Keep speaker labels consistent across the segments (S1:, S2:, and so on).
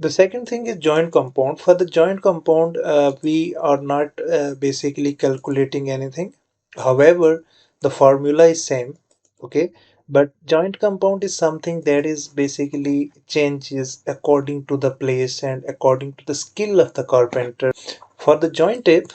S1: The second thing is joint compound. For the joint compound, we are not basically calculating anything. However, the formula is same, okay? But joint compound is something that is basically changes according to the place and according to the skill of the carpenter. For the joint tape,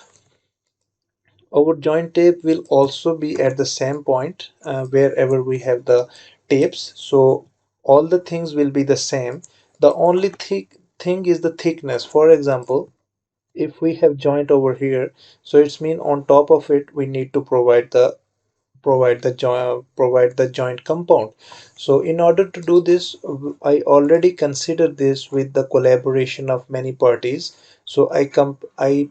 S1: our joint tape will also be at the same point wherever we have the tapes. So all the things will be the same. The only thing is the thickness. For example, if we have joint over here, so it's mean on top of it we need to provide the joint compound. So in order to do this, I already consider this with the collaboration of many parties. So I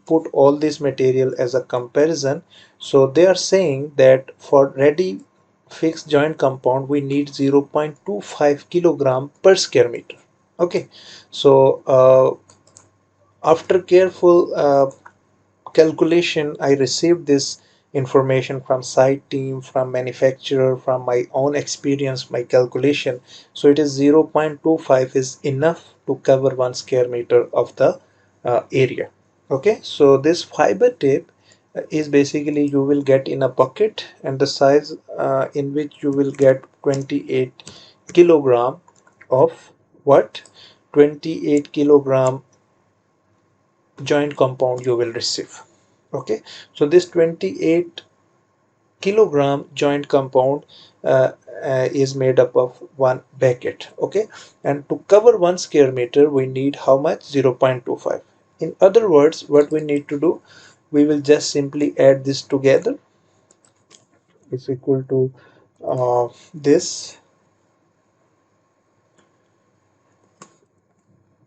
S1: put all this material as a comparison. So they are saying that for ready fixed joint compound we need 0.25 kilogram per square meter. Okay, so after careful calculation, I received this information from site team, from manufacturer, from my own experience, my calculation. So it is 0.25 is enough to cover 1 square meter of the area. Okay, so this fiber tape is basically you will get in a bucket, and the size in which you will get 28 kilogram of what, 28 kilogram joint compound you will receive. Okay, so this 28 kilogram joint compound is made up of one bucket. Okay, and to cover 1 square meter we need how much, 0.25. In other words, what we need to do, we will just simply add this together. It's equal to this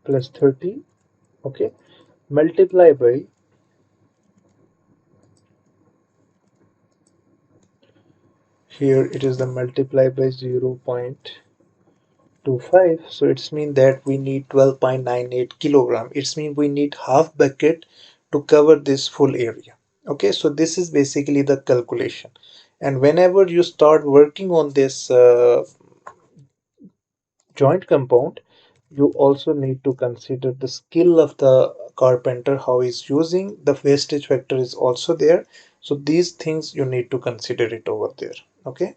S1: plus 30, okay, multiply by, here it is the multiply by 0.25, so it's mean that we need 12.98 kilogram. It's mean we need half bucket to cover this full area. Okay, so this is basically the calculation. And whenever you start working on this joint compound, you also need to consider the skill of the carpenter, how he's using. The wastage factor is also there, so these things you need to consider it over there. Okay.